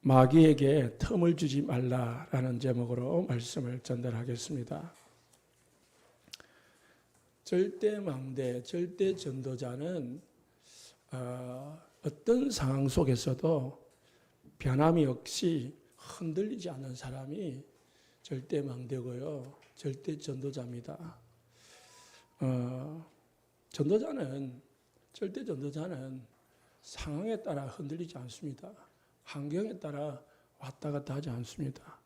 마귀에게 틈을 주지 말라라는 제목으로 말씀을 전달하겠습니다. 절대망대, 절대전도자는 어떤 상황 속에서도 변함이 없이 흔들리지 않는 사람이 절대망대고요. 절대전도자입니다. 절대전도자는 상황에 따라 흔들리지 않습니다. 환경에 따라 왔다 갔다 하지 않습니다.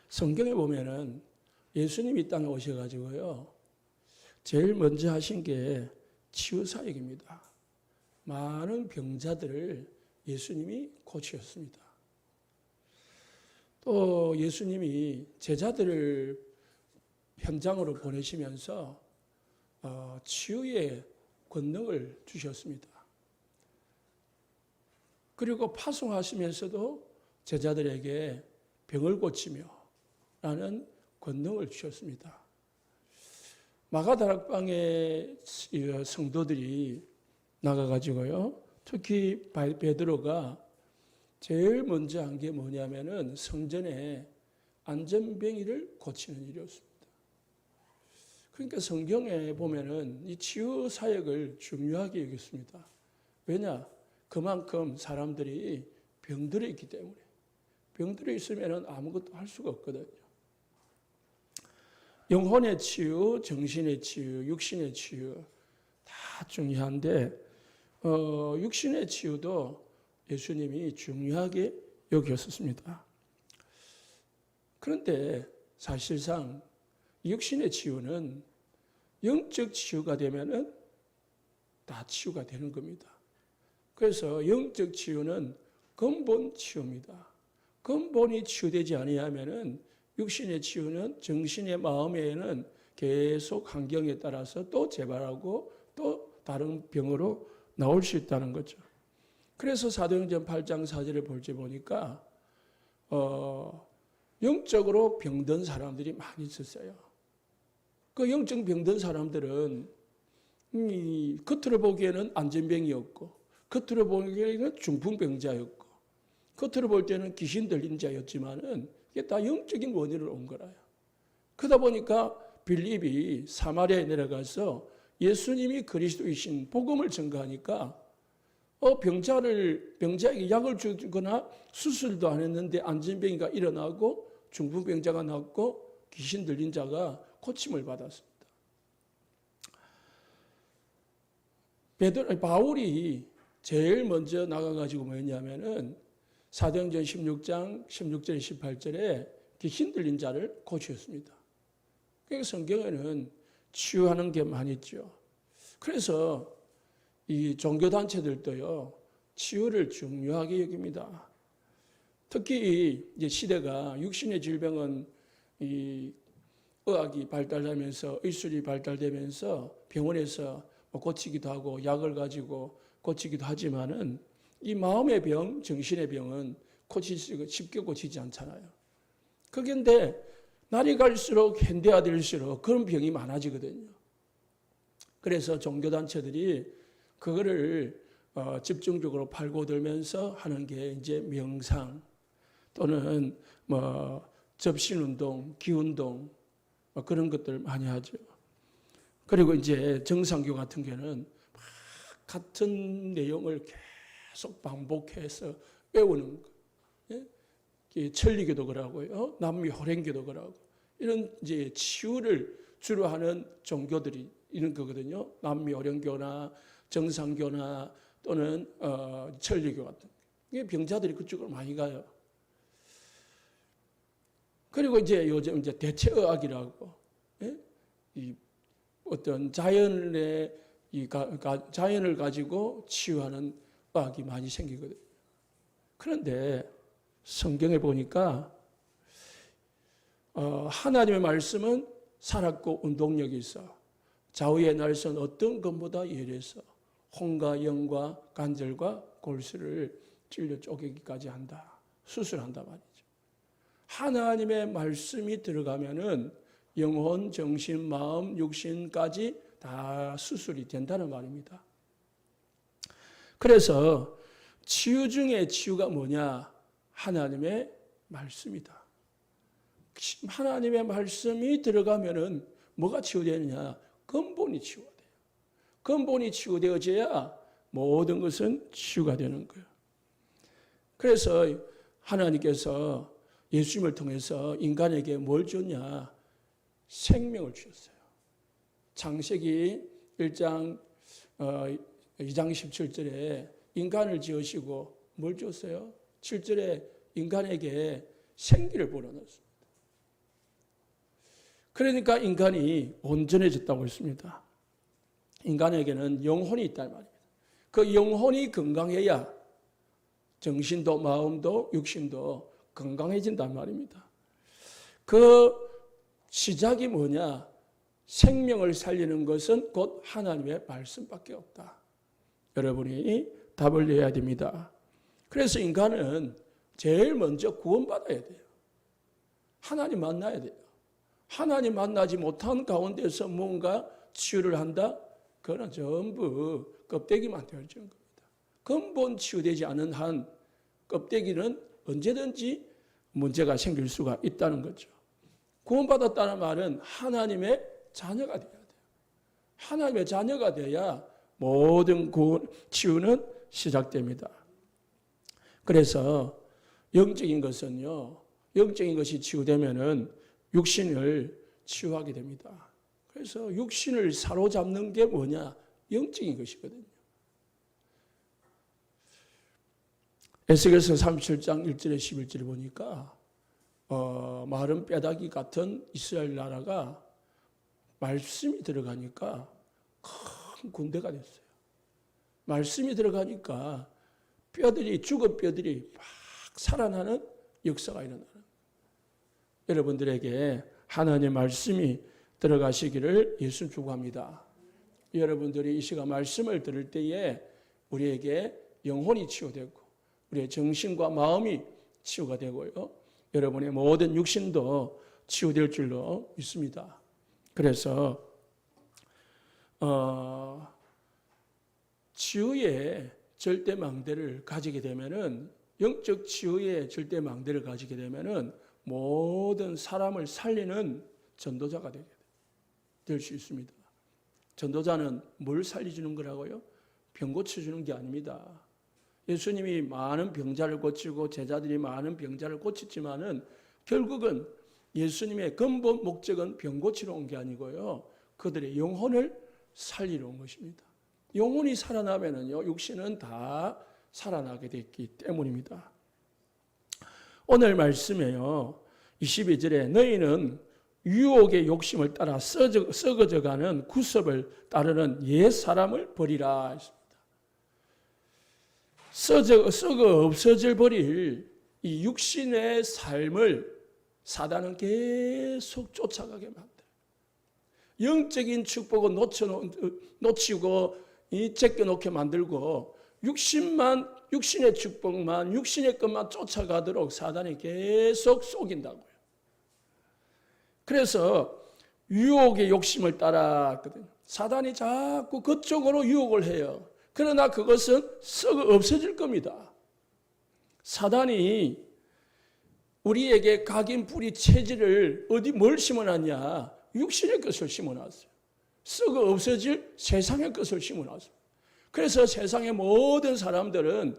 성경에 보면은 예수님이 이 땅에 오셔가지고요, 제일 먼저 하신 게 치유사역입니다. 많은 병자들을 예수님이 고치셨습니다. 또 예수님이 제자들을 현장으로 보내시면서 치유의 권능을 주셨습니다. 그리고 파송하시면서도 제자들에게 병을 고치며 라는 권능을 주셨습니다. 마가다락방의 성도들이 나가가지고요, 특히 베드로가 제일 먼저 한 게 뭐냐면은 성전에 안전병이를 고치는 일이었습니다. 그러니까 성경에 보면은 이 치유 사역을 중요하게 여겼습니다. 왜냐? 그만큼 사람들이 병들어 있기 때문에. 병들어 있으면은 아무것도 할 수가 없거든요. 영혼의 치유, 정신의 치유, 육신의 치유 다 중요한데 육신의 치유도 예수님이 중요하게 여겼었습니다. 그런데 사실상 육신의 치유는 영적 치유가 되면은 다 치유가 되는 겁니다. 그래서 영적 치유는 근본 치유입니다. 근본이 치유되지 아니하면은 육신의 치유는 정신의 마음에는 계속 환경에 따라서 또 재발하고 또 다른 병으로 나올 수 있다는 거죠. 그래서 사도행전 8장 4절을 볼지 보니까 영적으로 병든 사람들이 많이 있었어요. 그 영적 병든 사람들은 겉으로 보기에는 안전병이었고, 겉으로 보기에는 중풍병자였고, 겉으로 볼 때는 귀신 들린 자였지만은 이게 다 영적인 원인으로 온 거라요. 그러다 보니까 빌립이 사마리아에 내려가서 예수님이 그리스도이신 복음을 전가하니까 병자에게 약을 주거나 수술도 안 했는데 안전병이가 일어나고 중풍병자가 낫고 귀신 들린 자가 고침을 받았습니다. 바울이 제일 먼저 나가가지고 뭐였냐면은 사도행전 16장 16절 18절에 귀신 들린 자를 고치셨습니다. 그러니까 성경에는 치유하는 게 많이 있죠. 그래서 이 종교단체들도요, 치유를 중요하게 여깁니다. 특히 이제 시대가 육신의 질병은 이 의학이 발달하면서 의술이 발달되면서 병원에서 고치기도 하고 약을 가지고 고치기도 하지만은 이 마음의 병, 정신의 병은 쉽게 고치지 않잖아요. 그런데 날이 갈수록 현대화될수록 그런 병이 많아지거든요. 그래서 종교단체들이 그거를 집중적으로 팔고들면서 하는 게 이제 명상 또는 접신운동, 기운동 그런 것들 많이 하죠. 그리고 이제 정상교 같은 경우는 같은 내용을 계속 반복해서 외우는 거. 예? 천리교도 그러고요, 남미호랭교도 그러고 이런 이제 치유를 주로 하는 종교들이 이런 거거든요. 남미호랭교나 정상교나 또는 천리교 같은. 이게 병자들이 그쪽으로 많이 가요. 그리고 이제 요즘 이제 대체의학이라고, 예? 이 어떤 자연의 자연을 가지고 치유하는 의학이 많이 생기거든요. 그런데 성경에 보니까 하나님의 말씀은 살았고 운동력이 있어 좌우의 날선 어떤 것보다 예리해서 혼과 영과 관절과 골수를 찔러 쪼개기까지 한다. 수술한다 말이죠. 하나님의 말씀이 들어가면은 영혼, 정신, 마음, 육신까지 다 수술이 된다는 말입니다. 그래서 치유 중에 치유가 뭐냐? 하나님의 말씀이다. 하나님의 말씀이 들어가면은 뭐가 치유되느냐? 근본이 치유가 돼요. 근본이 치유되어져야 모든 것은 치유가 되는 거예요. 그래서 하나님께서 예수님을 통해서 인간에게 뭘 줬냐? 생명을 주셨어요. 창세기 1장 2장 17절에 인간을 지으시고 뭘 줬어요? 7절에 인간에게 생기를 불어넣었습니다. 그러니까 인간이 온전해졌다고 했습니다. 인간에게는 영혼이 있단 말입니다. 그 영혼이 건강해야 정신도 마음도 육신도 건강해진단 말입니다. 그 시작이 뭐냐? 생명을 살리는 것은 곧 하나님의 말씀밖에 없다. 여러분이 답을 내야 됩니다. 그래서 인간은 제일 먼저 구원받아야 돼요. 하나님 만나야 돼요. 하나님 만나지 못한 가운데서 뭔가 치유를 한다? 그거는 전부 껍데기만 되어지는 겁니다. 근본 치유되지 않은 한 껍데기는 언제든지 문제가 생길 수가 있다는 거죠. 구원받았다는 말은 하나님의 자녀가 돼야 돼요. 하나님의 자녀가 돼야 모든 구원, 치유는 시작됩니다. 그래서 영적인 것은요, 영적인 것이 치유되면은 육신을 치유하게 됩니다. 그래서 육신을 사로잡는 게 뭐냐? 영적인 것이거든요. 에스겔서 37장 1절에 11절에 보니까 마른 뼈다귀 같은 이스라엘 나라가 말씀이 들어가니까 큰 군대가 됐어요. 말씀이 들어가니까 뼈들이, 죽은 뼈들이 막 살아나는 역사가 일어나는 거예요. 여러분들에게 하나님의 말씀이 들어가시기를 예수 축복합니다. 여러분들이 이 시간 말씀을 들을 때에 우리에게 영혼이 치유되고 우리의 정신과 마음이 치유가 되고요. 여러분의 모든 육신도 치유될 줄로 믿습니다. 그래서 치유의 절대망대를 가지게 되면은, 영적 치유의 절대망대를 가지게 되면은 모든 사람을 살리는 전도자가 될 수 있습니다. 전도자는 뭘 살려주는 거라고요? 병 고쳐주는 게 아닙니다. 예수님이 많은 병자를 고치고 제자들이 많은 병자를 고쳤지만은 결국은 예수님의 근본 목적은 병 고치러 온 게 아니고요. 그들의 영혼을 살리러 온 것입니다. 영혼이 살아나면은요, 육신은 다 살아나게 됐기 때문입니다. 오늘 말씀에요, 22절에 너희는 유혹의 욕심을 따라 썩어져가는 구습을 따르는 옛 사람을 버리라 했습니다. 썩어 없어져 버릴 이 육신의 삶을 사단은 계속 쫓아가게 만들어요. 영적인 축복을 놓치고 제껴놓게 만들고 육신의 축복만, 육신의 것만 쫓아가도록 사단이 계속 속인다고요. 그래서 유혹의 욕심을 따랐거든요. 사단이 자꾸 그쪽으로 유혹을 해요. 그러나 그것은 썩어 없어질 겁니다. 사단이 우리에게 각인 뿌리 체질을 뭘 심어놨냐? 육신의 것을 심어놨어요. 썩어 없어질 세상의 것을 심어놨어요. 그래서 세상의 모든 사람들은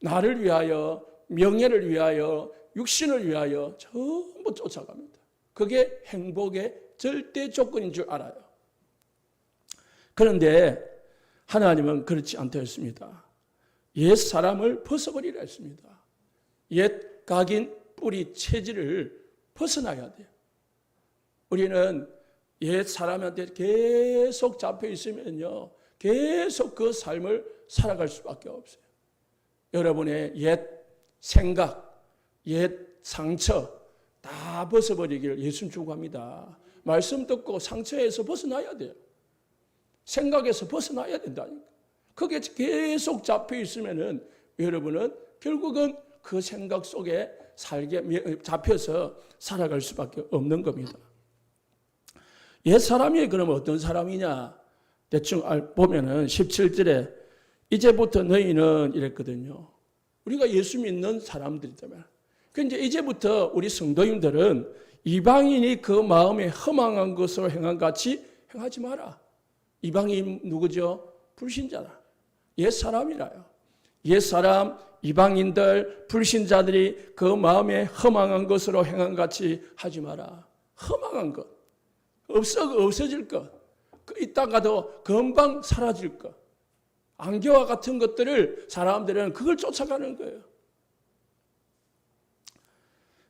나를 위하여, 명예를 위하여, 육신을 위하여 전부 쫓아갑니다. 그게 행복의 절대 조건인 줄 알아요. 그런데 하나님은 그렇지 않다 했습니다. 옛 사람을 벗어버리라 했습니다. 옛 각인 뿌리 체질을 벗어나야 돼요. 우리는 옛 사람한테 계속 잡혀 있으면요, 계속 그 삶을 살아갈 수밖에 없어요. 여러분의 옛 생각, 옛 상처 다 벗어버리기를 예수님 축복합니다. 말씀 듣고 상처에서 벗어나야 돼요. 생각에서 벗어나야 된다니까. 그게 계속 잡혀 있으면은 여러분은 결국은 그 생각 속에 잡혀서 살아갈 수밖에 없는 겁니다. 옛 사람이 그러면 어떤 사람이냐? 대충 보면은 17절에 이제부터 너희는 이랬거든요. 우리가 예수 믿는 사람들이다면. 그런데 이제부터 우리 성도님들은 이방인이 그 마음에 허망한 것으로 행한 같이 행하지 마라. 이방인 누구죠? 불신자다. 옛사람이라요. 옛사람, 이방인들, 불신자들이 그 마음에 허망한 것으로 행한 같이 하지 마라. 허망한 것. 없어질 것. 있다가도 금방 사라질 것. 안개와 같은 것들을 사람들은 그걸 쫓아가는 거예요.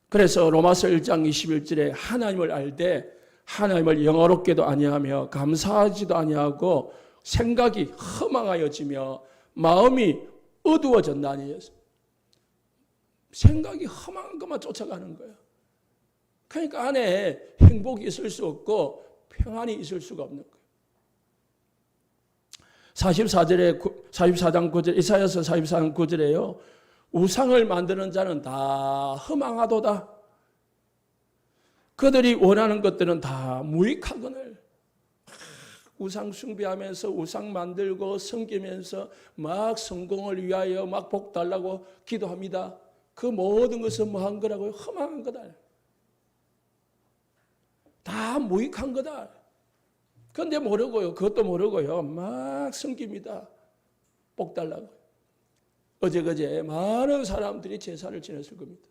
그래서 로마서 1장 21절에 하나님을 알되 하나님을 영화롭게도 아니하며 감사하지도 아니하고 생각이 허망하여지며 마음이 어두워졌나니. 생각이 허망한 것만 쫓아가는 거예요. 그러니까 안에 행복이 있을 수 없고 평안이 있을 수가 없는 거예요. 44장 9절, 이사야서 44장 9절에요. 우상을 만드는 자는 다 허망하도다. 그들이 원하는 것들은 다 무익하거늘. 우상 숭배하면서 우상 만들고 섬기면서 막 성공을 위하여 막 복 달라고 기도합니다. 그 모든 것은 뭐한 거라고요? 허망한 거다. 다 무익한 거다. 그런데 모르고요. 그것도 모르고요. 막 섬깁니다. 복 달라고. 어제그제 많은 사람들이 제사를 지냈을 겁니다.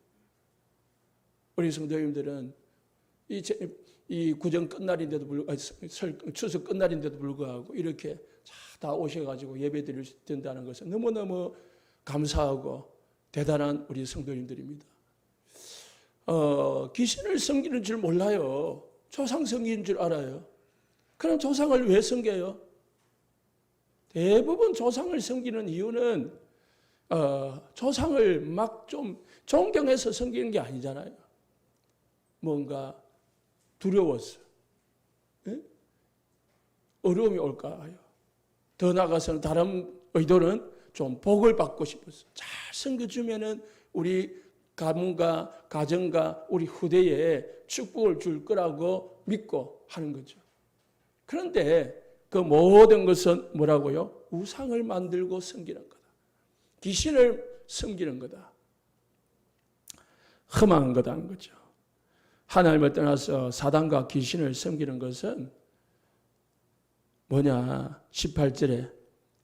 우리 성도님들은 이 구정 끝날인데도 불구하고, 추석 끝날인데도 불구하고 이렇게 다 오셔가지고 예배 드릴 수 된다는 것은 너무너무 감사하고 대단한 우리 성도님들입니다. 귀신을 섬기는 줄 몰라요. 조상 섬기는 줄 알아요. 그럼 조상을 왜 섬겨요? 대부분 조상을 섬기는 이유는 조상을 막 좀 존경해서 섬기는 게 아니잖아요. 뭔가 두려워서, 네? 어려움이 올까요? 더 나아가서는 다른 의도는 좀 복을 받고 싶어서 잘 섬겨주면은 우리 가문과 가정과 우리 후대에 축복을 줄 거라고 믿고 하는 거죠. 그런데 그 모든 것은 뭐라고요? 우상을 만들고 섬기는 거다. 귀신을 섬기는 거다. 험한 거다는 거죠. 하나님을 떠나서 사단과 귀신을 섬기는 것은 뭐냐? 18절에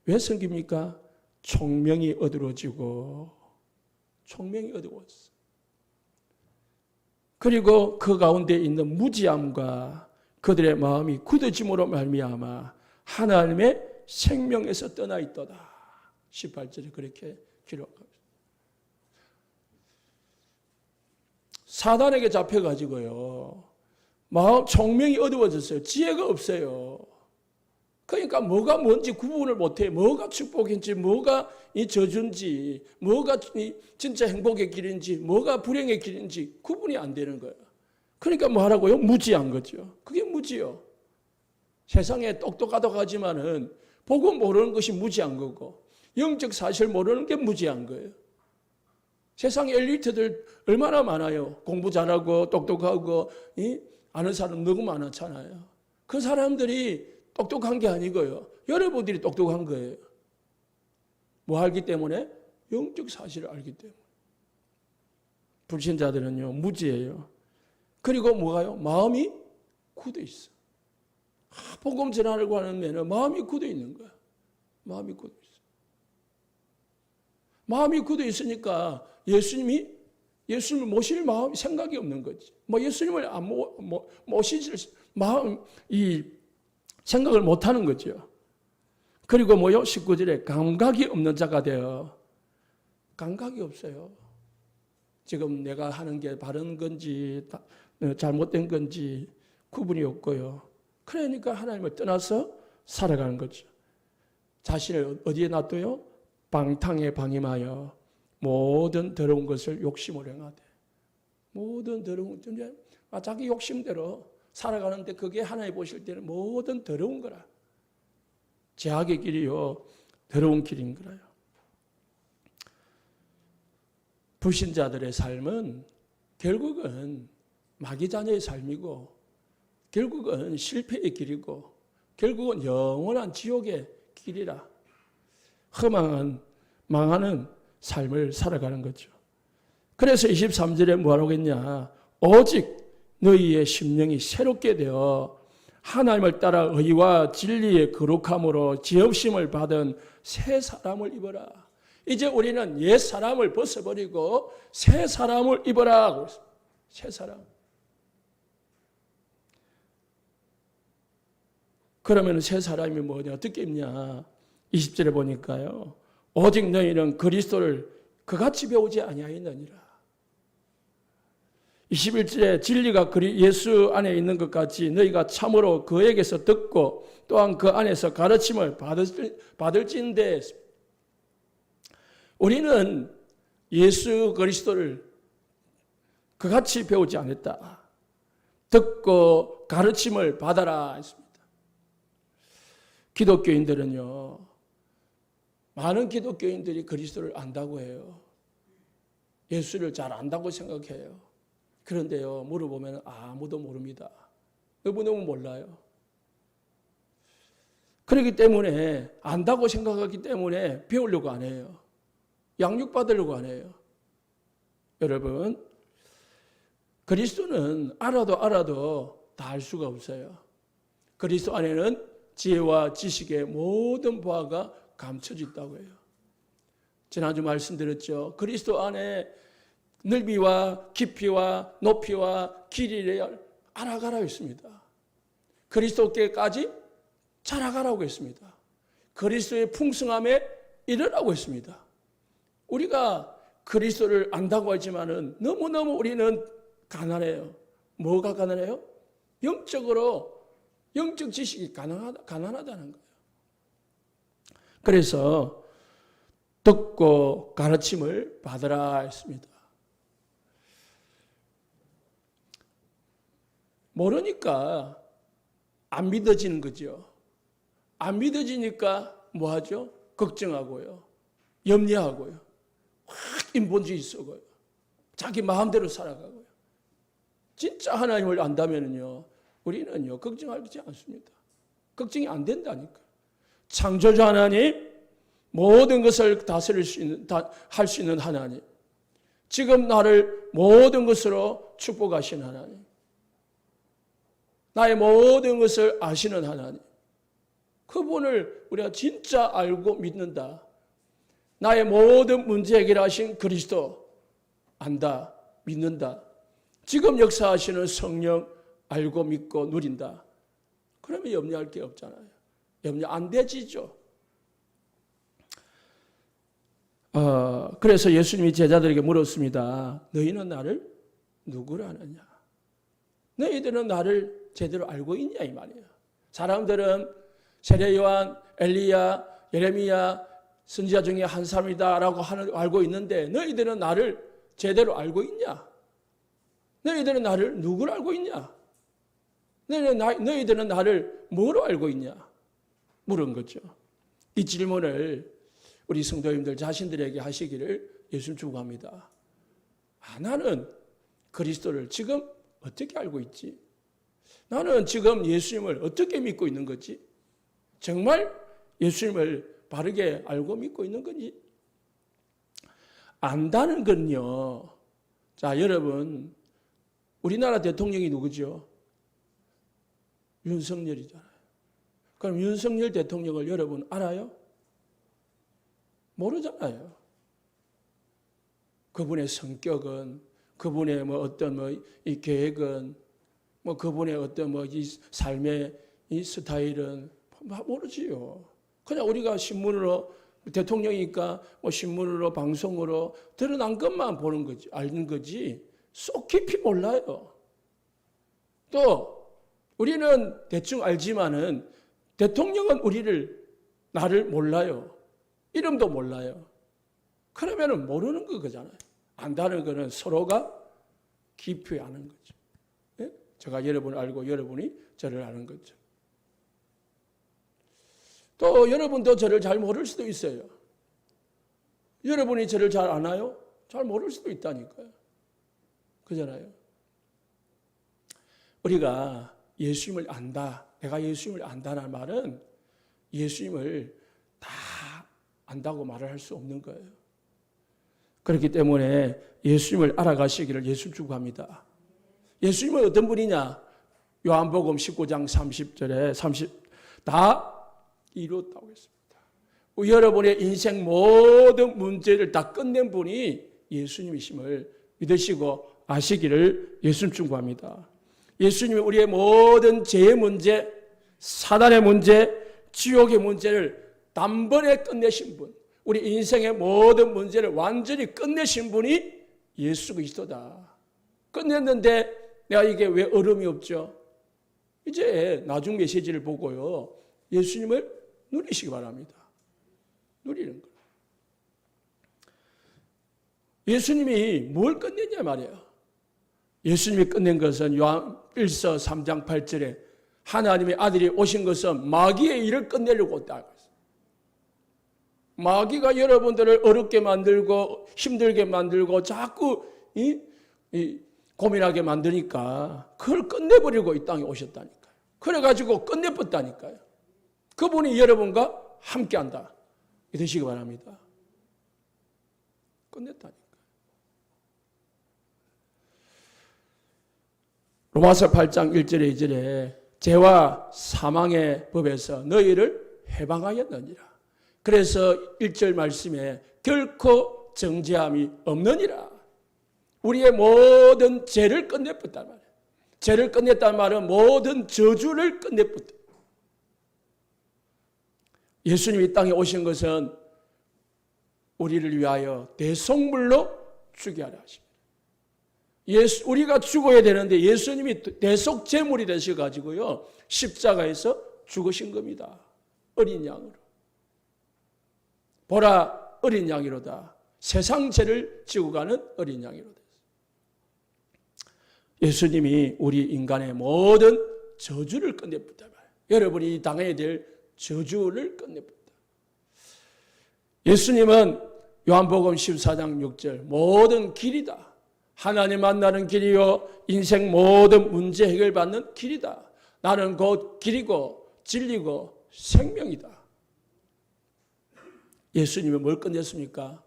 왜 섬깁니까? 총명이 어두워지고 총명이 어두웠어. 그리고 그 가운데 있는 무지함과 그들의 마음이 굳어짐으로 말미암아 하나님의 생명에서 떠나 있도다. 18절에 그렇게 기록합니다. 사단에게 잡혀가지고요. 마음 총명이 어두워졌어요. 지혜가 없어요. 그러니까 뭐가 뭔지 구분을 못해. 뭐가 축복인지, 뭐가 이 저주인지, 뭐가 진짜 행복의 길인지, 뭐가 불행의 길인지 구분이 안 되는 거예요. 그러니까 뭐 하라고요? 무지한 거죠. 그게 무지요. 세상에 똑똑하다고 하지만은 복음 모르는 것이 무지한 거고 영적 사실 모르는 게 무지한 거예요. 세상에 엘리트들 얼마나 많아요. 공부 잘하고 똑똑하고 아는 사람 너무 많잖아요. 그 사람들이 똑똑한 게 아니고요. 여러분들이 똑똑한 거예요. 뭐 알기 때문에? 영적 사실을 알기 때문에. 불신자들은요, 무지예요. 그리고 뭐가요? 마음이 굳어 있어. 복음 전하려고 하는 데는 마음이 굳어 있는 거야. 마음이 굳어 있어. 마음이 굳어 있으니까 예수님을 모실 마음, 생각이 없는 거지. 뭐 예수님을 안 모실 마음, 생각을 못 하는 거죠. 그리고 뭐요? 19절에 감각이 없는 자가 되어. 감각이 없어요. 지금 내가 하는 게 바른 건지 잘못된 건지 구분이 없고요. 그러니까 하나님을 떠나서 살아가는 거죠. 자신을 어디에 놔둬요? 방탕에 방임하여 모든 더러운 것을 욕심으로 행하되. 모든 더러운 것들, 자기 욕심대로 살아가는데 그게 하나님 보실 때는 모든 더러운 거라. 죄악의 길이요, 더러운 길인 거라요. 불신자들의 삶은 결국은 마귀자녀의 삶이고 결국은 실패의 길이고 결국은 영원한 지옥의 길이라. 허망한 망하는 삶을 살아가는 거죠. 그래서 23절에 뭐라고 했냐? 오직 너희의 심령이 새롭게 되어 하나님을 따라 의와 진리의 거룩함으로 지으심을 받은 새 사람을 입어라. 이제 우리는 옛 사람을 벗어버리고 새 사람을 입어라 하고 있습니다. 새 사람. 그러면 새 사람이 뭐냐? 어떻게 입냐? 20절에 보니까요. 오직 너희는 그리스도를 그같이 배우지 아니하였느니라. 21절에 진리가 예수 안에 있는 것 같이 너희가 참으로 그에게서 듣고 또한 그 안에서 가르침을 받을진대. 우리는 예수 그리스도를 그같이 배우지 않았다. 듣고 가르침을 받아라 했습니다. 기독교인들은요, 많은 기독교인들이 그리스도를 안다고 해요. 예수를 잘 안다고 생각해요. 그런데요, 물어보면 아무도 모릅니다. 너무너무 몰라요. 그렇기 때문에, 안다고 생각하기 때문에 배우려고 안 해요. 양육받으려고 안 해요. 여러분, 그리스도는 알아도 다 알 수가 없어요. 그리스도 안에는 지혜와 지식의 모든 바가 감춰져 있다고 해요. 지난주 말씀드렸죠. 그리스도 안에 넓이와 깊이와 높이와 길이를 알아가라고 했습니다. 그리스도께까지 자라가라고 했습니다. 그리스도의 풍성함에 이르라고 했습니다. 우리가 그리스도를 안다고 하지만은 너무너무 우리는 가난해요. 뭐가 가난해요? 영적 지식이 가난하다는 거예요. 그래서 듣고 가르침을 받으라 했습니다. 모르니까 안 믿어지는 거죠. 안 믿어지니까 뭐 하죠? 걱정하고요. 염려하고요. 확 인본주의 썩어요. 자기 마음대로 살아가고요. 진짜 하나님을 안다면요, 우리는요, 걱정하지 않습니다. 걱정이 안 된다니까. 창조주 하나님, 모든 것을 다스릴 수 있는, 할 수 있는 하나님. 지금 나를 모든 것으로 축복하신 하나님. 나의 모든 것을 아시는 하나님. 그분을 우리가 진짜 알고 믿는다. 나의 모든 문제 해결하신 그리스도 안다, 믿는다. 지금 역사하시는 성령 알고 믿고 누린다. 그러면 염려할 게 없잖아요. 염려 안 되지죠. 그래서 예수님이 제자들에게 물었습니다. 너희는 나를 누구로 아느냐? 너희들은 나를 제대로 알고 있냐 이 말이에요. 사람들은 세례 요한, 엘리야, 예레미야 선지자 중에 한 사람이다라고 알고 있는데 너희들은 나를 제대로 알고 있냐? 너희들은 나를 누구로 알고 있냐? 너희들은 나를 뭐로 알고 있냐? 물은 거죠. 이 질문을 우리 성도님들 자신들에게 하시기를 예수님 축복합니다. 나는 그리스도를 지금 어떻게 알고 있지? 나는 지금 예수님을 어떻게 믿고 있는 거지? 정말 예수님을 바르게 알고 믿고 있는 건지? 안다는 건요. 자, 여러분, 우리나라 대통령이 누구죠? 윤석열이잖아요. 그럼 윤석열 대통령을 여러분 알아요? 모르잖아요. 그분의 성격은, 그분의 어떤 이 계획은, 그분의 어떤 이 삶의 이 스타일은 모르지요. 그냥 우리가 신문으로, 대통령이니까 신문으로, 방송으로 드러난 것만 보는 거지, 알는 거지, 쏙 깊이 몰라요. 또, 우리는 대충 알지만은 대통령은 나를 몰라요. 이름도 몰라요. 그러면은 모르는 거잖아요. 안다는 거는 서로가 깊이 아는 거죠. 예? 제가 여러분을 알고 여러분이 저를 아는 거죠. 또 여러분도 저를 잘 모를 수도 있어요. 여러분이 저를 잘 아나요? 잘 모를 수도 있다니까요. 그잖아요. 우리가 예수님을 안다, 내가 예수님을 안다는 말은 예수님을 다 안다고 말을 할 수 없는 거예요. 그렇기 때문에 예수님을 알아가시기를 예수 축복합니다. 예수님은 어떤 분이냐? 요한복음 19장 30절에 다 이루었다고 했습니다. 여러분의 인생 모든 문제를 다 끝낸 분이 예수님이심을 믿으시고 아시기를 예수님 축복합니다. 예수님이 우리의 모든 죄의 문제, 사단의 문제, 지옥의 문제를 단번에 끝내신 분, 우리 인생의 모든 문제를 완전히 끝내신 분이 예수 그리스도다. 끝냈는데 내가 이게 왜 어려움이 없죠? 이제 나중 메시지를 보고요, 예수님을 누리시기 바랍니다. 누리는 거예요. 예수님이 뭘 끝냈냐 말이에요. 예수님이 끝낸 것은 요한 1서 3장 8절에 하나님의 아들이 오신 것은 마귀의 일을 끝내려고 왔다. 마귀가 여러분들을 어렵게 만들고 힘들게 만들고 자꾸 고민하게 만드니까 그걸 끝내버리고 이 땅에 오셨다니까요. 그래가지고 끝내버렸다니까요. 그분이 여러분과 함께한다. 믿으시기 바랍니다. 끝냈다니까요. 로마서 8장 1절에 2절에 죄와 사망의 법에서 너희를 해방하였느니라. 그래서 1절 말씀에 결코 정죄함이 없느니라. 우리의 모든 죄를 끝내버렸단 말이에요. 죄를 끝냈다는 말은 모든 저주를 끝내버렸다. 예수님이 이 땅에 오신 것은 우리를 위하여 대속물로 죽게 하려 하십니다. 우리가 죽어야 되는데 예수님이 대속 제물이 되셔가지고요, 십자가에서 죽으신 겁니다. 어린 양으로. 보라, 어린 양이로다. 세상 죄를 지고 가는 어린 양이로다. 예수님이 우리 인간의 모든 저주를 끝내버렸단 말이에요. 여러분이 당해야 될 저주를 끝내버렸다. 예수님은 요한복음 14장 6절 모든 길이다. 하나님 만나는 길이요 인생 모든 문제 해결받는 길이다. 나는 곧 길이고 진리고 생명이다. 예수님이 뭘 끝냈습니까?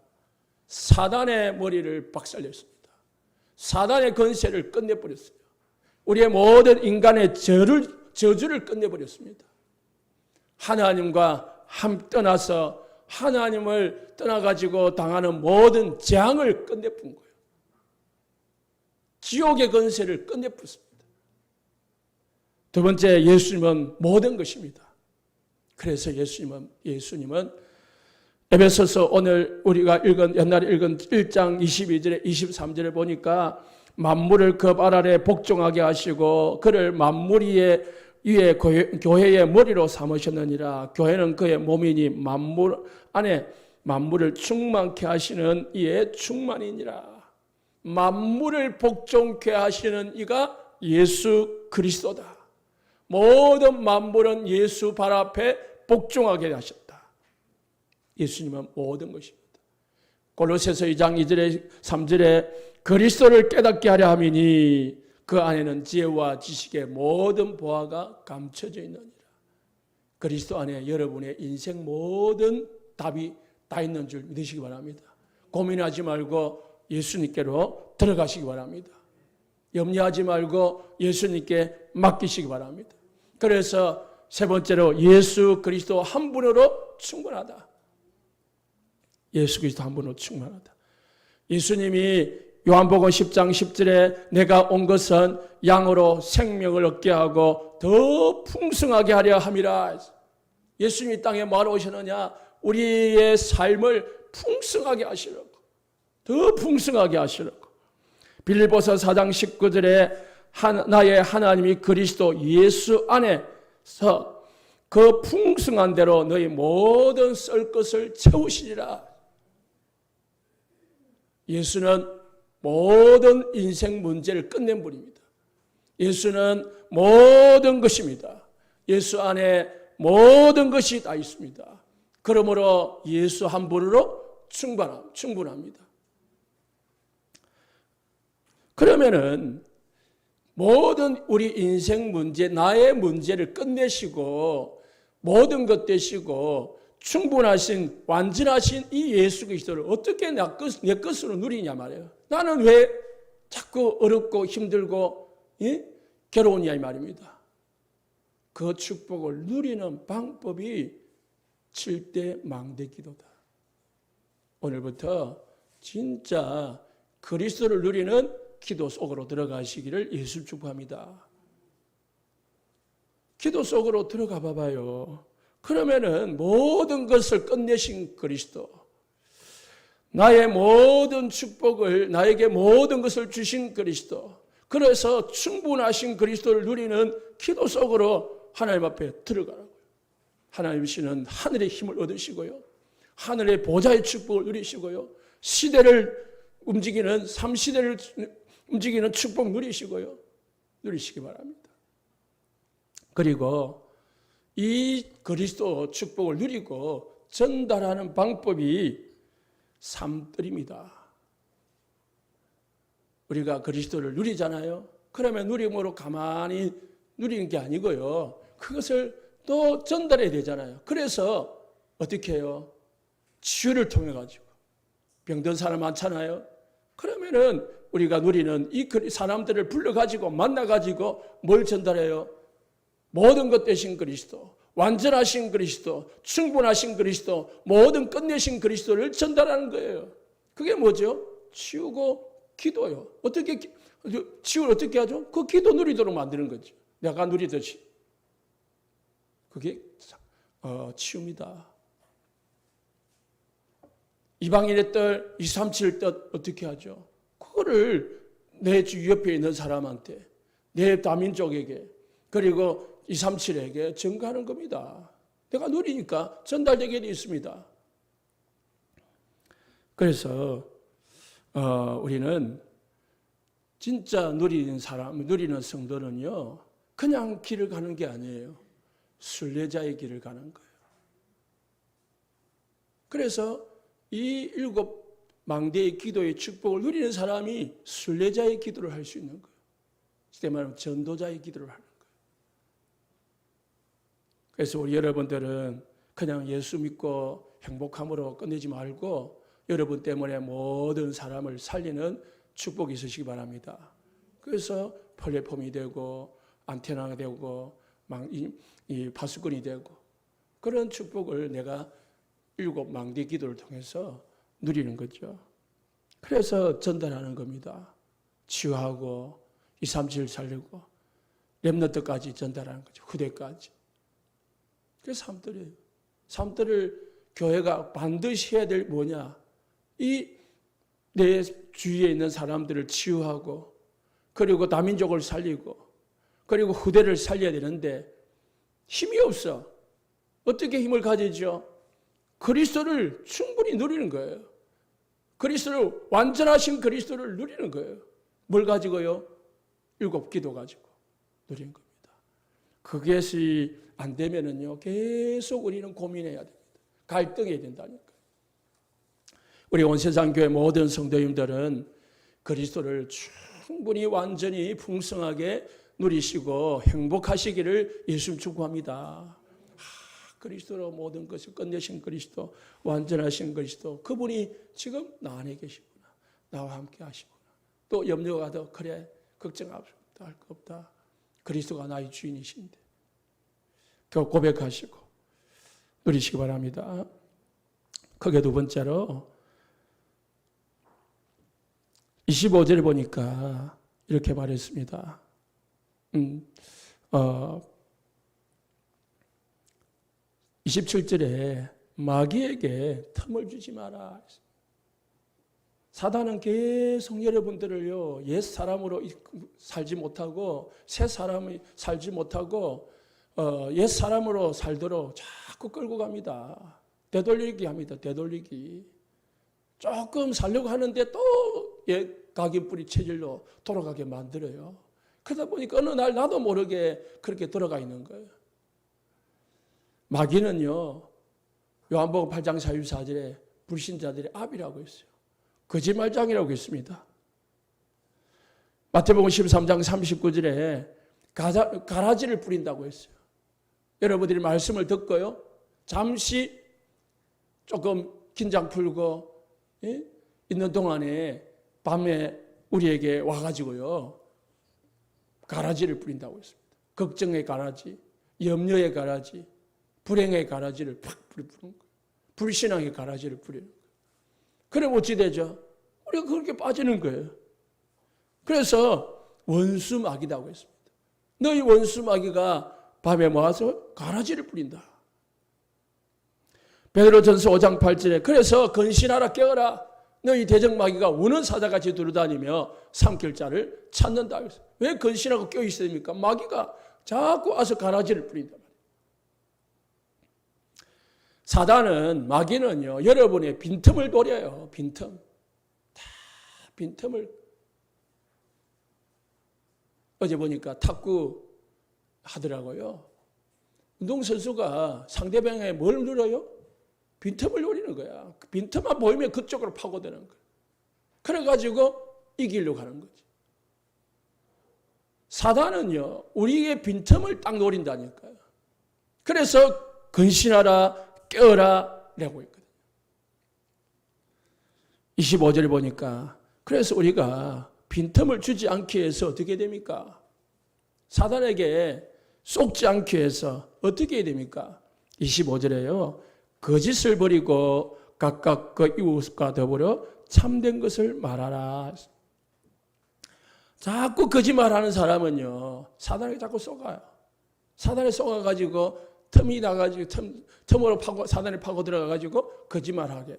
사단의 머리를 박살냈습니다. 사단의 권세를 끝내버렸어요. 우리의 모든 인간의 저주를 끝내버렸습니다. 하나님과 떠나서 하나님을 떠나가지고 당하는 모든 재앙을 끝내본 거예요. 지옥의 권세를 끝내었습니다. 두 번째, 예수님은 모든 것입니다. 그래서 예수님은 에베소서 오늘 우리가 옛날에 읽은 1장 22절에 23절에 보니까 만물을 그 발 아래 복종하게 하시고 그를 만물 위에 교회의 머리로 삼으셨느니라. 교회는 그의 몸이니 만물 안에 만물을 충만케 하시는 이의 충만이니라. 만물을 복종케 하시는 이가 예수 그리스도다. 모든 만물은 예수 발 앞에 복종하게 하셨다. 예수님은 모든 것입니다. 골로새서 2장 2절에 3절에 그리스도를 깨닫게 하려 함이니 그 안에는 지혜와 지식의 모든 보화가 감춰져 있느니라. 그리스도 안에 여러분의 인생 모든 답이 다 있는 줄 믿으시기 바랍니다. 고민하지 말고 예수님께로 들어가시기 바랍니다. 염려하지 말고 예수님께 맡기시기 바랍니다. 그래서 세 번째로 예수 그리스도 한 분으로 충분하다. 예수 그리스도 한 분으로 충분하다. 예수님이 요한복음 10장 10절에 내가 온 것은 양으로 생명을 얻게 하고 더 풍성하게 하려 함이라. 예수님이 땅에 뭐하러 오셨느냐? 우리의 삶을 풍성하게 하시려고, 더 풍성하게 하시려고. 빌립보서 4장 19절에 나의 하나님이 그리스도 예수 안에서 그 풍성한 대로 너희 모든 썰 것을 채우시리라. 예수는 모든 인생 문제를 끝낸 분입니다. 예수는 모든 것입니다. 예수 안에 모든 것이 다 있습니다. 그러므로 예수 한 분으로 충분합니다. 그러면은 모든 우리 인생 문제, 나의 문제를 끝내시고 모든 것 되시고 충분하신 완전하신 이 예수 그리스도를 어떻게 내 것으로 누리냐 말이에요. 나는 왜 자꾸 어렵고 힘들고 괴로우냐 이 말입니다. 그 축복을 누리는 방법이 7대 망대 기도다. 오늘부터 진짜 그리스도를 누리는 기도 속으로 들어가시기를 예수 축복합니다. 기도 속으로 들어가 봐봐요. 그러면은 모든 것을 끝내신 그리스도, 나의 모든 축복을, 나에게 모든 것을 주신 그리스도, 그래서 충분하신 그리스도를 누리는 기도 속으로 하나님 앞에 들어가라고요. 하나님이시는 하늘의 힘을 얻으시고요, 하늘의 보좌의 축복을 누리시고요, 시대를 움직이는 3시대를 움직이는 축복 누리시고요, 누리시기 바랍니다. 그리고 이 그리스도 축복을 누리고 전달하는 방법이 삶들입니다. 우리가 그리스도를 누리잖아요. 그러면 누림으로 가만히 누리는 게 아니고요, 그것을 또 전달해야 되잖아요. 그래서 어떻게 해요? 치유를 통해 가지고 병든 사람 많잖아요. 그러면은 우리가 누리는 이 사람들을 불러가지고 만나가지고 뭘 전달해요? 모든 것 되신 그리스도, 완전하신 그리스도, 충분하신 그리스도, 모든 끝내신 그리스도를 전달하는 거예요. 그게 뭐죠? 치우고 기도요. 어떻게 치유를 어떻게 하죠? 그 기도 누리도록 만드는 거죠. 내가 누리듯이. 그게 치유입니다. 이방인의 뜻, 237 뜻 어떻게 하죠? 그거를 내 주 옆에 있는 사람한테, 내 다민족에게, 그리고 237에게 전가하는 겁니다. 내가 누리니까 전달되게 되어 있습니다. 그래서 우리는 진짜 누리는 사람, 누리는 성도는요, 그냥 길을 가는 게 아니에요. 순례자의 길을 가는 거예요. 그래서 이 7 망대의 기도의 축복을 누리는 사람이 순례자의 기도를 할 수 있는 거예요. 그때 말하면 전도자의 기도를 하는 거예요. 그래서 우리 여러분들은 그냥 예수 믿고 행복함으로 끝내지 말고 여러분 때문에 모든 사람을 살리는 축복이 있으시기 바랍니다. 그래서 플랫폼이 되고 안테나가 되고 이 파수꾼이 되고 그런 축복을 내가 7 망대 기도를 통해서 누리는 거죠. 그래서 전달하는 겁니다. 치유하고 237 살리고 렘넌트까지 전달하는 거죠. 후대까지. 그게 삶들이에요. 삶들을 교회가 반드시 해야 될 뭐냐? 이 내 주위에 있는 사람들을 치유하고 그리고 다민족을 살리고 그리고 후대를 살려야 되는데 힘이 없어. 어떻게 힘을 가지죠? 그리스도를 충분히 누리는 거예요. 그리스도를 완전하신 그리스도를 누리는 거예요. 뭘 가지고요? 7 기도 가지고 누리는 겁니다. 그것이 안 되면은요, 계속 우리는 고민해야 됩니다. 갈등해야 된다니까요. 우리 온 세상 교회 모든 성도님들은 그리스도를 충분히 완전히 풍성하게 누리시고 행복하시기를 예수님 축복합니다. 그리스도로 모든 것을 끝내신 그리스도, 완전하신 그리스도, 그분이 지금 나 안에 계시구나. 나와 함께 하시구나. 또 염려가 더 그래, 걱정할 거 없다. 그리스도가 나의 주인이신데. 그 고백하시고 누리시기 바랍니다. 크게 두 번째로 25절에 보니까 이렇게 말했습니다. 27절에 마귀에게 틈을 주지 마라. 사단은 계속 여러분들을요, 옛 사람으로 살지 못하고 새 사람이 살지 못하고 옛 사람으로 살도록 자꾸 끌고 갑니다. 되돌리기 합니다. 되돌리기. 조금 살려고 하는데 또 옛 각인뿌리 체질로 돌아가게 만들어요. 그러다 보니까 어느 날 나도 모르게 그렇게 들어가 있는 거예요. 마귀는요, 요한복음 8장 44절에 불신자들의 압이라고 했어요. 거짓말장이라고 했습니다. 마태복음 13장 39절에 가라지를 뿌린다고 했어요. 여러분들이 말씀을 듣고요, 잠시 조금 긴장 풀고 있는 동안에 밤에 우리에게 와가지고요 가라지를 뿌린다고 했습니다. 걱정의 가라지, 염려의 가라지, 불행의 가라지를 팍 뿌리는 거예요. 불신앙의 가라지를 뿌리는 거예요. 그럼 어찌 되죠? 우리가 그렇게 빠지는 거예요. 그래서 원수마귀라고 했습니다. 너희 원수마귀가 밤에 모아서 가라지를 뿌린다. 베드로전서 5장 8절에 그래서 근신하라 깨어라 너희 대적마귀가 우는 사자같이 두루다니며 삼킬 자를 찾는다. 왜 근신하고 껴 있어야 됩니까? 마귀가 자꾸 와서 가라지를 뿌린다. 사단은 마귀는요 여러분의 빈틈을 노려요. 빈틈. 다 빈틈을. 어제 보니까 탁구 하더라고요. 운동선수가 상대방에 뭘 누려요? 빈틈을 노리는 거야. 빈틈만 보이면 그쪽으로 파고드는 거야. 그래가지고 이기려고 하는 거지. 사단은요, 우리의 빈틈을 딱 노린다니까요. 그래서 근신하라, 깨어라, 라고 했거든요. 25절에 보니까, 그래서 우리가 빈틈을 주지 않기 위해서 어떻게 됩니까? 사단에게 속지 않기 위해서 어떻게 해야 됩니까? 25절에요. 거짓을 버리고 각각 그 이웃과 더불어 참된 것을 말하라. 자꾸 거짓말하는 사람은요 사단에게 자꾸 속아요. 사단에 속아가지고 틈이 나가지고 틈으로 사단에 파고 들어가가지고 거짓말하게.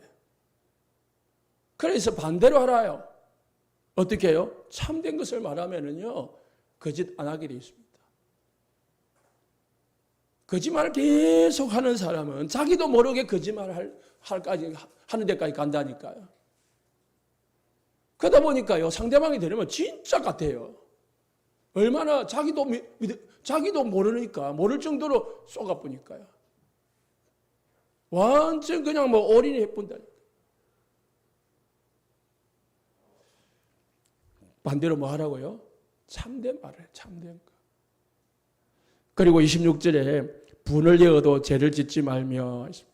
그래서 반대로 하라요. 어떻게 해요? 참된 것을 말하면은요 거짓 안 하게 돼 있습니다. 거짓말을 계속 하는 사람은 자기도 모르게 거짓말을 하는 데까지 간다니까요. 그러다 보니까요, 상대방이 들으면 진짜 같아요. 얼마나 자기도 모르니까, 모를 정도로 쏘가쁘니까요. 완전 그냥 뭐 올인이 해본다니까. 반대로 뭐 하라고요? 참된 말을, 참된 거. 그리고 26절에 분을 내어도 죄를 짓지 말며 했습니다.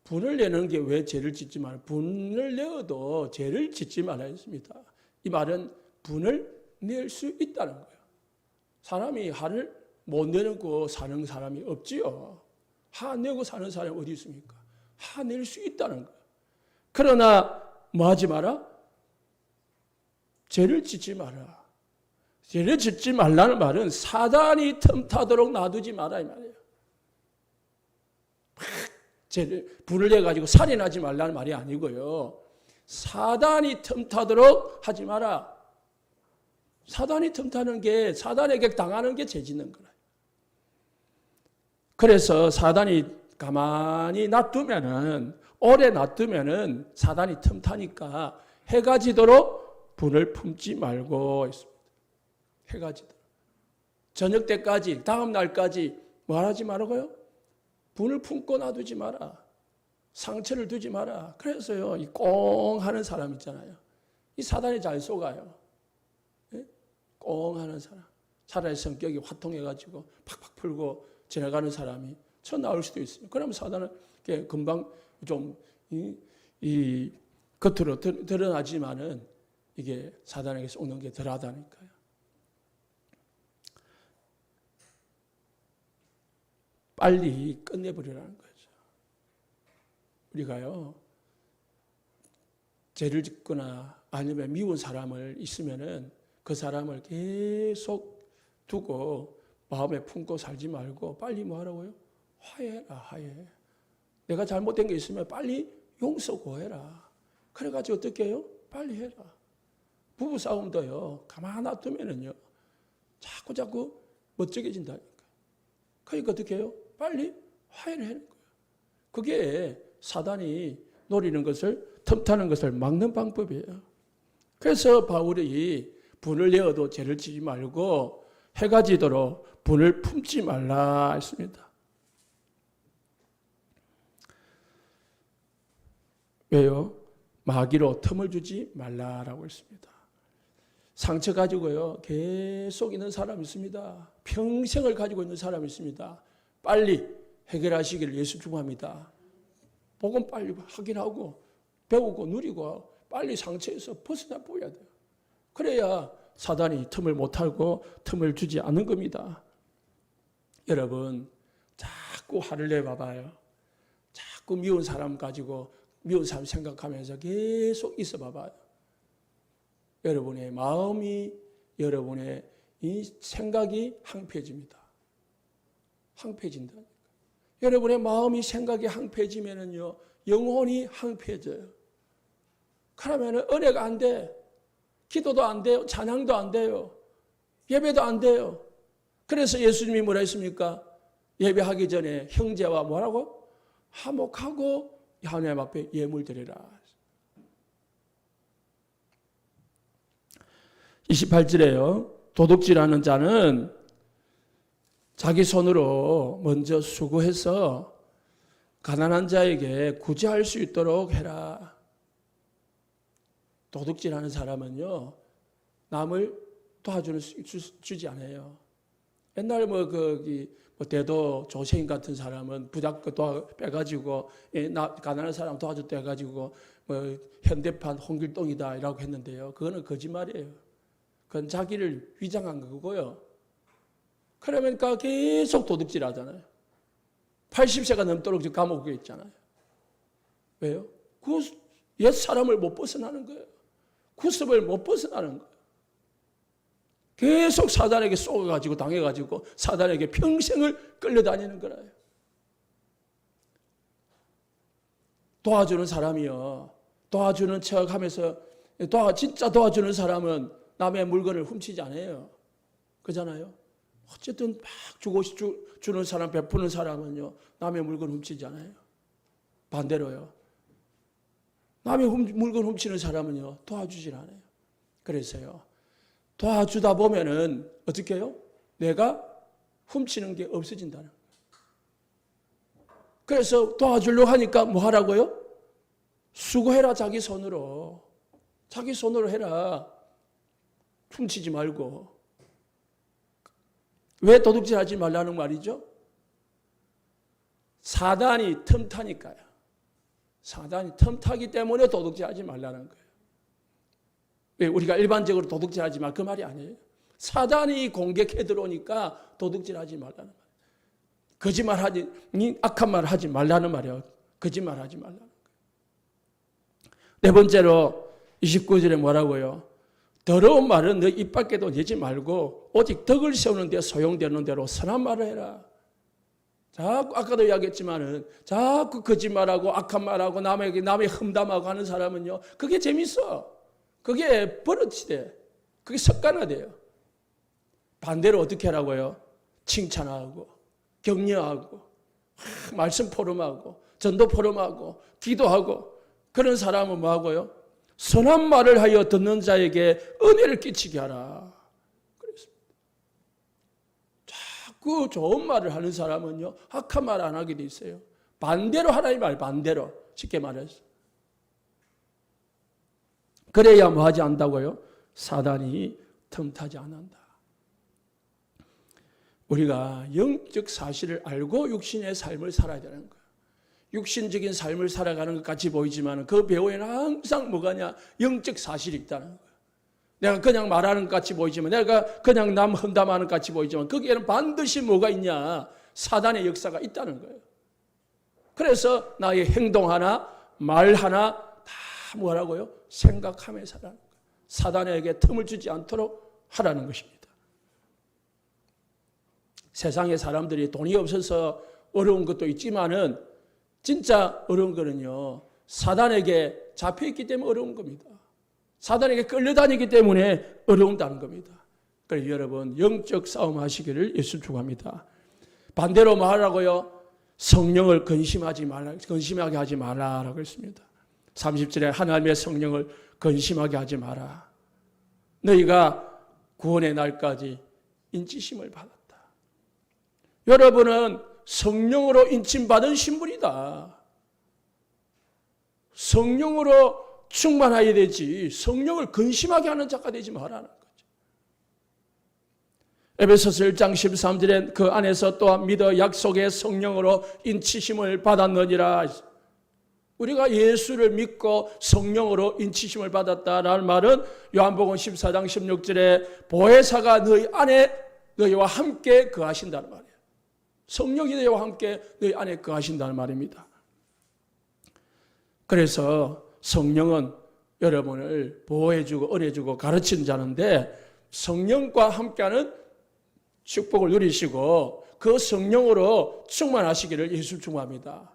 분을 내는 게 왜 죄를 짓지 말아? 분을 내어도 죄를 짓지 말아야 했습니다. 이 말은 분을 낼 수 있다는 거예요. 사람이 화를 못 내고 사는 사람이 없지요. 화 내고 사는 사람이 어디 있습니까? 화 낼 수 있다는 거예요. 그러나 뭐 하지 마라? 죄를 짓지 마라. 죄를 짓지 말라는 말은 사단이 틈타도록 놔두지 마라 이 말이에요. 죄를 불을 내가지고 살인하지 말라는 말이 아니고요. 사단이 틈타도록 하지 마라. 사단이 틈타는 게 사단에게 당하는 게 죄 짓는 거라. 그래서 사단이 가만히 놔두면은 오래 놔두면은 사단이 틈타니까 해가 지도록 분을 품지 말고 있습니다. 해가 지도록 저녁 때까지 다음 날까지 뭐 하지 말라고요? 분을 품고 놔두지 마라. 상처를 두지 마라. 그래서요, 이 꽁 하는 사람 있잖아요. 이 사단이 잘 속아요. 네? 꽁 하는 사람. 차라리 성격이 화통해가지고 팍팍 풀고 지나가는 사람이 쳐 나올 수도 있어요. 그러면 사단은 금방 좀 겉으로 드러나지만은 이게 사단에게 속는 게 덜하다니까요. 빨리 끝내버리라는 거죠. 우리가요, 죄를 짓거나 아니면 미운 사람을 있으면은 그 사람을 계속 두고 마음에 품고 살지 말고 빨리 뭐 하라고요? 화해해라, 화해. 내가 잘못된 게 있으면 빨리 용서 구해라. 그래가지고 어떻게 해요? 빨리 해라. 부부싸움도요, 가만 놔두면은요, 자꾸 멋쩍어진다니까. 그러니까 어떻게 해요? 빨리 화해를 하는 거예요. 그게 사단이 노리는 것을, 틈타는 것을 막는 방법이에요. 그래서 바울이 분을 내어도 죄를 지지 말고 해가 지도록 분을 품지 말라 했습니다. 왜요? 마귀로 틈을 주지 말라라고 했습니다. 상처 가지고요, 계속 있는 사람이 있습니다. 평생을 가지고 있는 사람이 있습니다. 빨리 해결하시기를 예수 축원합니다. 복음 빨리 확인하고 배우고 누리고 빨리 상처에서 벗어나 보여야 돼요. 그래야 사단이 틈을 못하고 틈을 주지 않는 겁니다. 여러분, 자꾸 화를 내봐봐요. 자꾸 미운 사람 가지고 미운 사람 생각하면서 계속 있어 봐봐요. 여러분의 마음이, 여러분의 이 생각이 항폐해집니다. 항폐해진다. 여러분의 마음이, 생각이 항폐해지면은요, 영혼이 항폐해져요. 그러면은 은혜가 안 돼. 기도도 안 돼요. 찬양도 안 돼요. 예배도 안 돼요. 그래서 예수님이 뭐라 했습니까? 예배하기 전에 형제와 뭐라고? 화목하고 하나님 앞에 예물 드리라. 28절에요. 도둑질하는 자는 자기 손으로 먼저 수고해서 가난한 자에게 구제할 수 있도록 해라. 도둑질하는 사람은요, 남을 도와주는 주지 않아요. 옛날 대도 조세인 같은 사람은 부자 빼가지고 가난한 사람 도와줬다 해가지고 현대판 홍길동이다 이라고 했는데요. 그거는 거짓말이에요. 그건 자기를 위장한 거고요. 그러니까 계속 도둑질하잖아요. 80세가 넘도록 감옥에 있잖아요. 왜요? 그 옛 사람을 못 벗어나는 거예요. 구습을 못 벗어나는 거예요. 계속 사단에게 쏘여가지고 당해가지고 사단에게 평생을 끌려다니는 거라요. 도와주는 사람이요, 도와주는 척하면서 진짜 도와주는 사람은 남의 물건을 훔치지 않아요. 그잖아요. 어쨌든 막 주는 사람, 베푸는 사람은요, 남의 물건 훔치지 않아요. 반대로요, 남의 물건 훔치는 사람은요, 도와주질 않아요. 그래서요, 도와주다 보면은 어떻게 해요? 내가 훔치는 게 없어진다는 거예요. 그래서 도와주려고 하니까 뭐 하라고요? 수고해라. 자기 손으로 해라. 훔치지 말고. 왜 도둑질하지 말라는 말이죠? 사단이 틈타니까요. 사단이 틈타기 때문에 도둑질하지 말라는 거예요. 왜 우리가 일반적으로 도둑질하지 말 그 말이 아니에요. 사단이 공격해 들어오니까 도둑질하지 말라는 말이에요. 거짓말하지, 악한 말 하지 말라는 말이에요. 거짓말하지 말라는 거예요. 네 번째로 29절에 뭐라고요? 더러운 말은 너 입 밖에도 내지 말고 오직 덕을 세우는 데 소용되는 대로 선한 말을 해라. 자꾸 아까도 이야기했지만은 자꾸 거짓말하고 악한 말하고 남의 험담하고 하는 사람은요, 그게 재밌어. 그게 버릇이 돼. 그게 습관화돼요. 반대로 어떻게 하라고요? 칭찬하고 격려하고 말씀 포럼하고 전도 포럼하고 기도하고 그런 사람은 뭐하고요? 선한 말을 하여 듣는 자에게 은혜를 끼치게 하라. 그랬습니다. 자꾸 좋은 말을 하는 사람은요, 악한 말 안 하게 돼 있어요. 반대로 하라 이 말, 반대로. 쉽게 말해서. 그래야 뭐 하지 않는다고요? 사단이 틈타지 않는다. 우리가 영적 사실을 알고 육신의 삶을 살아야 되는 거예요. 육신적인 삶을 살아가는 것 같이 보이지만 그 배후에는 항상 뭐가냐? 영적 사실이 있다는 거예요. 내가 그냥 말하는 것 같이 보이지만, 내가 그냥 남 험담하는 것 같이 보이지만 거기에는 반드시 뭐가 있냐? 사단의 역사가 있다는 거예요. 그래서 나의 행동 하나, 말 하나 다 뭐라고요? 생각하며 살아가는 거예요. 사단에게 틈을 주지 않도록 하라는 것입니다. 세상의 사람들이 돈이 없어서 어려운 것도 있지만은 진짜 어려운 거는요, 사단에게 잡혀있기 때문에 어려운 겁니다. 사단에게 끌려다니기 때문에 어려운다는 겁니다. 그래서 여러분, 영적 싸움 하시기를 예수 축원합니다. 반대로 뭐 하라고요? 성령을 근심하게 하지 말라라고 했습니다. 30절에 하나님의 성령을 근심하게 하지 마라. 너희가 구원의 날까지 인치심을 받았다. 여러분은 성령으로 인침받은 신분이다. 성령으로 충만해야 되지 성령을 근심하게 하는 자가 되지 말라는 거죠. 에베소서 1장 13절에 그 안에서 또한 믿어 약속의 성령으로 인치심을 받았느니라. 우리가 예수를 믿고 성령으로 인치심을 받았다라는 말은 요한복음 14장 16절에 보혜사가 너희 안에 너희와 함께 거하신다는 말이에요. 성령이 너희와 함께 너희 안에 거하신다는 말입니다. 그래서 성령은 여러분을 보호해주고 은혜주고 가르치는 자인데 성령과 함께하는 축복을 누리시고 그 성령으로 충만하시기를 예수 축복합니다.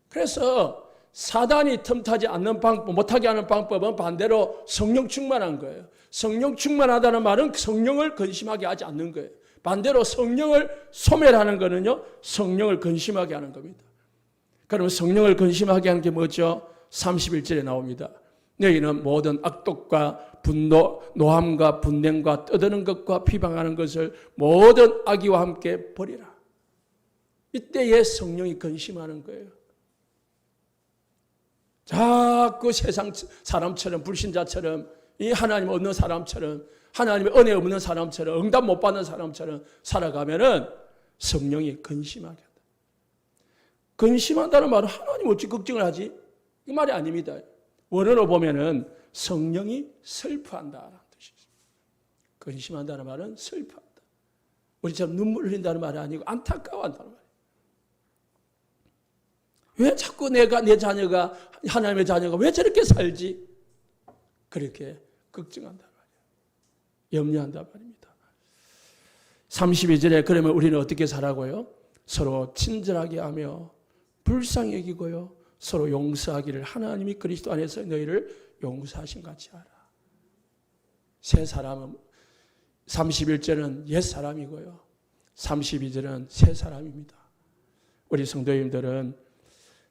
그래서 사단이 틈타지 않는 방법, 못하게 하는 방법은 반대로 성령 충만한 거예요. 성령 충만하다는 말은 성령을 근심하게 하지 않는 거예요. 반대로 성령을 소멸하는 거는요, 성령을 근심하게 하는 겁니다. 그러면 성령을 근심하게 하는 게 뭐죠? 31절에 나옵니다. 너희는 모든 악독과 분노, 노함과 분냉과 떠드는 것과 비방하는 것을 모든 악의와 함께 버리라. 이때에 성령이 근심하는 거예요. 자꾸 세상 사람처럼 불신자처럼 이 하나님 없는 사람처럼 하나님의 은혜 없는 사람처럼 응답 못 받는 사람처럼 살아가면은 성령이 근심하게 한다. 근심한다는 말은 하나님 어찌 걱정을 하지? 이 말이 아닙니다. 원어로 보면은 성령이 슬퍼한다라는 뜻이 있습니다. 근심한다는 말은 슬퍼한다. 우리처럼 눈물 흘린다는 말이 아니고 안타까워한다는 말이에요. 왜 자꾸 내 자녀가 하나님의 자녀가 왜 저렇게 살지? 그렇게 걱정한단 말이에요. 염려한단 말입니다. 32절에 그러면 우리는 어떻게 살아고요? 서로 친절하게 하며 불쌍히 여기고요. 서로 용서하기를 하나님이 그리스도 안에서 너희를 용서하신 같이 하라. 새 사람은 31절은 옛 사람이고요. 32절은 새 사람입니다. 우리 성도님들은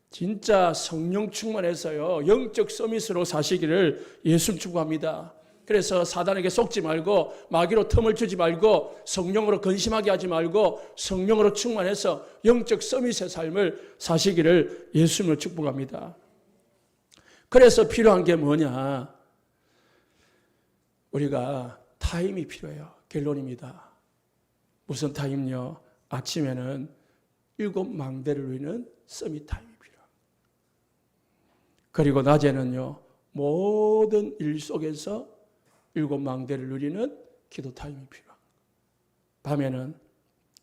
진짜 성령 충만해서요, 영적 서밋으로 사시기를 예수 축복합니다. 그래서 사단에게 속지 말고 마귀로 틈을 주지 말고 성령으로 근심하게 하지 말고 성령으로 충만해서 영적 서밋의 삶을 사시기를 예수님을 축복합니다. 그래서 필요한 게 뭐냐? 우리가 타임이 필요해요. 결론입니다. 무슨 타임요? 아침에는 7망대를 누리는 서밋 타임이 필요합니다. 그리고 낮에는요, 모든 일 속에서 7망대를 누리는 기도 타임이 필요합니다. 밤에는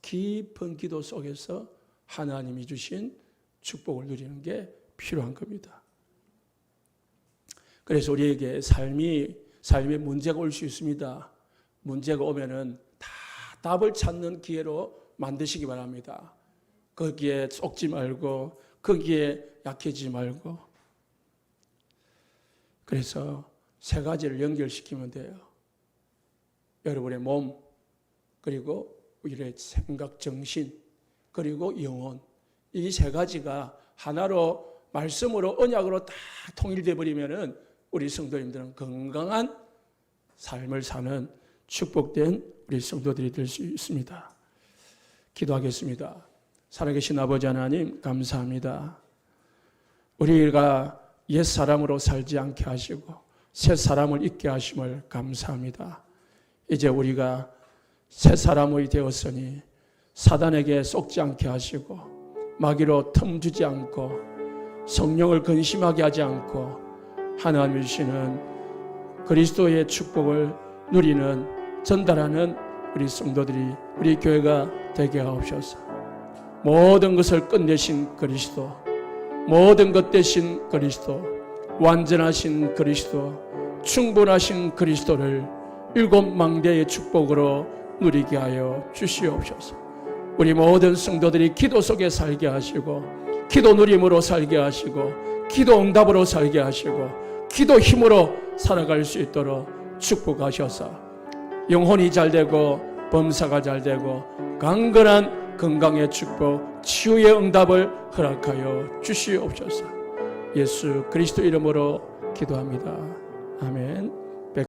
깊은 기도 속에서 하나님이 주신 축복을 누리는 게 필요한 겁니다. 그래서 우리에게 삶에 문제가 올 수 있습니다. 문제가 오면은 다 답을 찾는 기회로 만드시기 바랍니다. 거기에 속지 말고, 거기에 약해지지 말고. 그래서 세 가지를 연결시키면 돼요. 여러분의 몸, 그리고 우리의 생각, 정신, 그리고 영혼. 이 세 가지가 하나로 말씀으로 언약으로 다 통일돼 버리면은 우리 성도님들은 건강한 삶을 사는 축복된 우리 성도들이 될 수 있습니다. 기도하겠습니다. 살아계신 아버지 하나님 감사합니다. 우리가 옛 사람으로 살지 않게 하시고 새 사람을 있게 하심을 감사합니다. 이제 우리가 새 사람이 되었으니 사단에게 속지 않게 하시고 마귀로 틈 주지 않고 성령을 근심하게 하지 않고 하나님이 주시는 그리스도의 축복을 누리는 전달하는 우리 성도들이 우리 교회가 되게 하옵소서. 모든 것을 끝내신 그리스도, 모든 것 되신 그리스도, 완전하신 그리스도, 충분하신 그리스도를 7망대의 축복으로 누리게 하여 주시옵소서. 우리 모든 성도들이 기도 속에 살게 하시고 기도 누림으로 살게 하시고 기도 응답으로 살게 하시고 기도 힘으로 살아갈 수 있도록 축복하셔서 영혼이 잘되고 범사가 잘되고 강건한 건강의 축복, 치유의 응답을 허락하여 주시옵소서. 예수 그리스도 이름으로 기도합니다. 아멘.